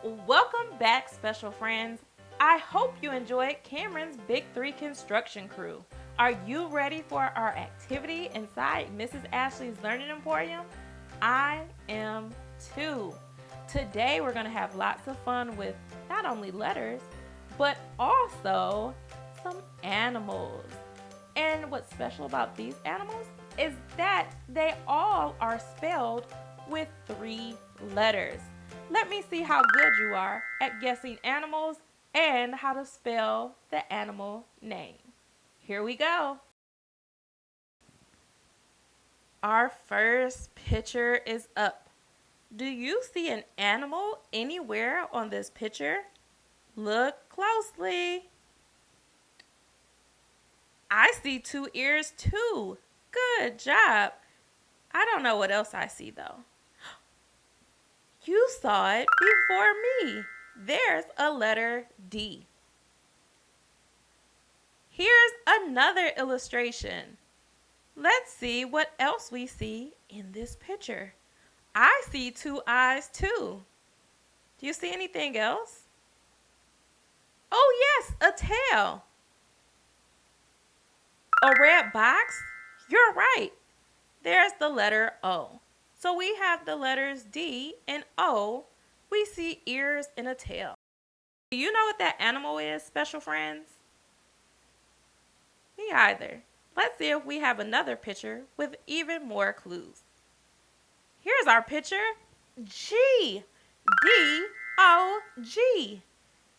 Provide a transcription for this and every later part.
Welcome back, special friends. I hope you enjoyed Cameron's Big Three construction crew. Are you ready for our activity inside Mrs. Ashlee's Learning Emporium? I am too. Today we're going to have lots of fun with not only letters, but also some animals. And what's special about these animals is that they all are spelled with 3 letters. Let me see how good you are at guessing animals and how to spell the animal name. Here we go. Our first picture is up. Do you see an animal anywhere on this picture? Look closely. I see 2 ears too. Good job. I don't know what else I see though. You saw it before me. There's a letter D. Here's another illustration. Let's see what else we see in this picture. I see 2 eyes too. Do you see anything else? Oh yes, a tail. A red box? You're right. There's the letter O. So we have the letters D and O. We see ears and a tail. Do you know what that animal is, special friends? Me either. Let's see if we have another picture with even more clues. Here's our picture. G. D-O-G.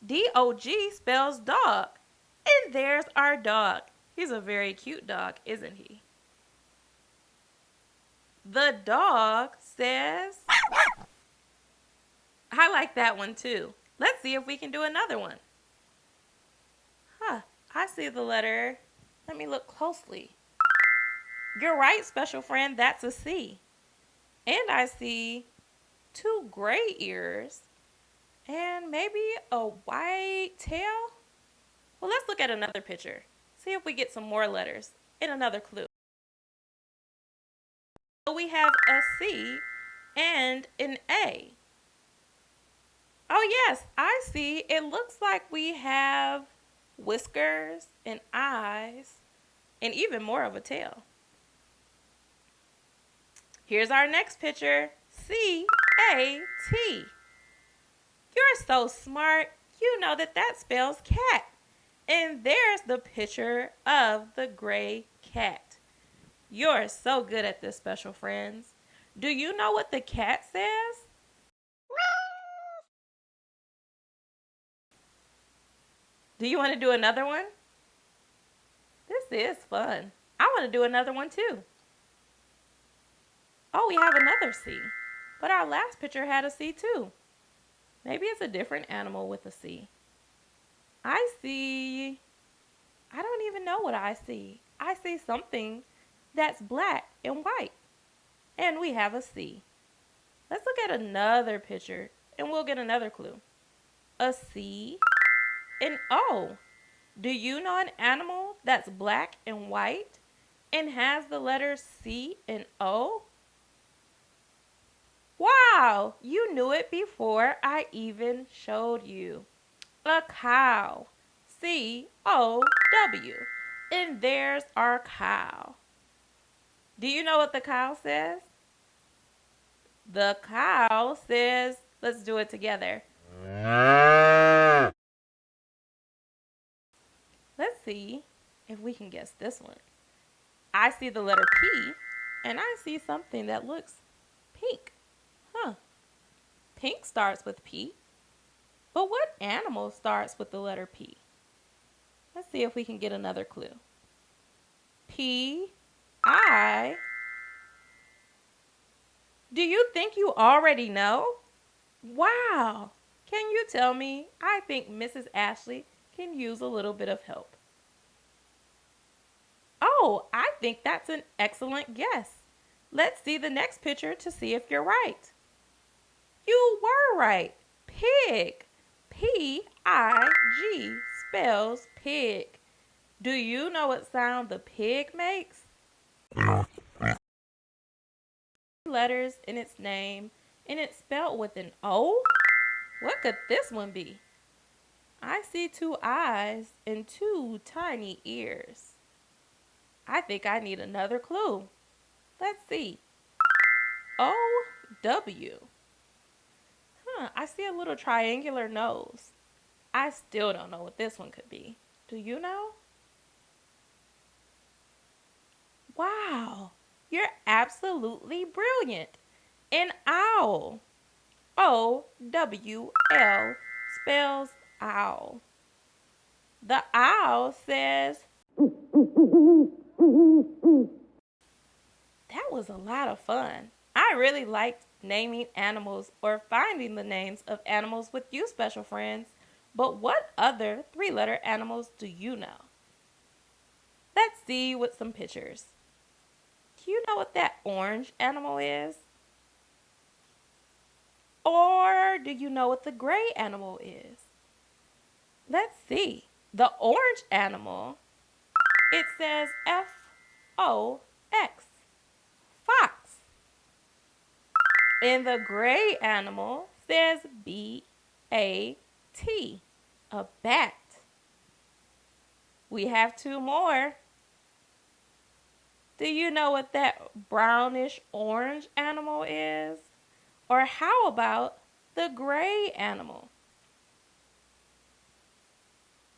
D-O-G spells dog. And there's our dog. He's a very cute dog, isn't he? The dog says, I like that one too. Let's see if we can do another one. I see the letter. Let me look closely. You're right, special friend, that's a C. And I see 2 gray ears and maybe a white tail. Well, let's look at another picture. See if we get some more letters and another clue. We have a C and an A. Oh yes, I see. It looks like we have whiskers and eyes and even more of a tail. Here's our next picture. C-A-T. You're so smart. You know that spells cat. And there's the picture of the gray cat. You're so good at this, special friends. Do you know what the cat says? Do you want to do another one? This is fun. I want to do another one too. Oh, we have another C. But our last picture had a C too. Maybe it's a different animal with a C. I don't even know what I see. I see something that's black and white. And we have a C. Let's look at another picture and we'll get another clue. A C, an O. Do you know an animal that's black and white and has the letters C and O? Wow, you knew it before I even showed you. A cow. C-O-W. And there's our cow. Do you know what the cow says? The cow says, let's do it together. Let's see if we can guess this one. I see the letter P and I see something that looks pink. Pink starts with P. But what animal starts with the letter P? Let's see if we can get another clue. P-I. Do you think you already know? Wow. Can you tell me? I think Mrs. Ashlee can use a little bit of help. Oh, I think that's an excellent guess. Let's see the next picture to see if you're right. You were right. Pig. P-I-G spells pig. Do you know what sound the pig makes? Letters in its name and it's spelled with an O? What could this one be? I see 2 eyes and 2 tiny ears. I think I need another clue. Let's see. O-W. I see a little triangular nose. I still don't know what this one could be. Do you know? Wow, you're absolutely brilliant. An owl. O-W-L spells owl. The owl says, that was a lot of fun. I really liked naming animals or finding the names of animals with you, special friends. But what other 3-letter animals do you know? Let's see with some pictures. Do you know what that orange animal is? Or do you know what the gray animal is? Let's see. The orange animal, it says F-O-X, fox. And the gray animal says B-A-T, a bat. We have 2 more. Do you know what that brownish orange animal is? Or how about the gray animal?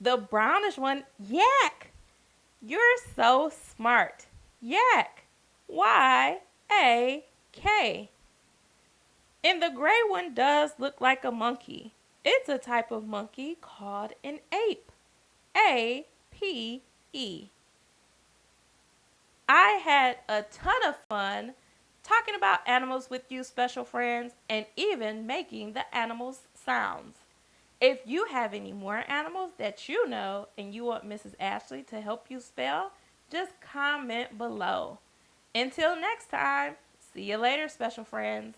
The brownish one, yak. You're so smart. Yak. Y-A-K. And the gray one does look like a monkey. It's a type of monkey called an ape. A-P-E. I had a ton of fun talking about animals with you, special friends, and even making the animals' sounds. If you have any more animals that you know and you want Mrs. Ashlee to help you spell, just comment below. Until next time, see you later, special friends.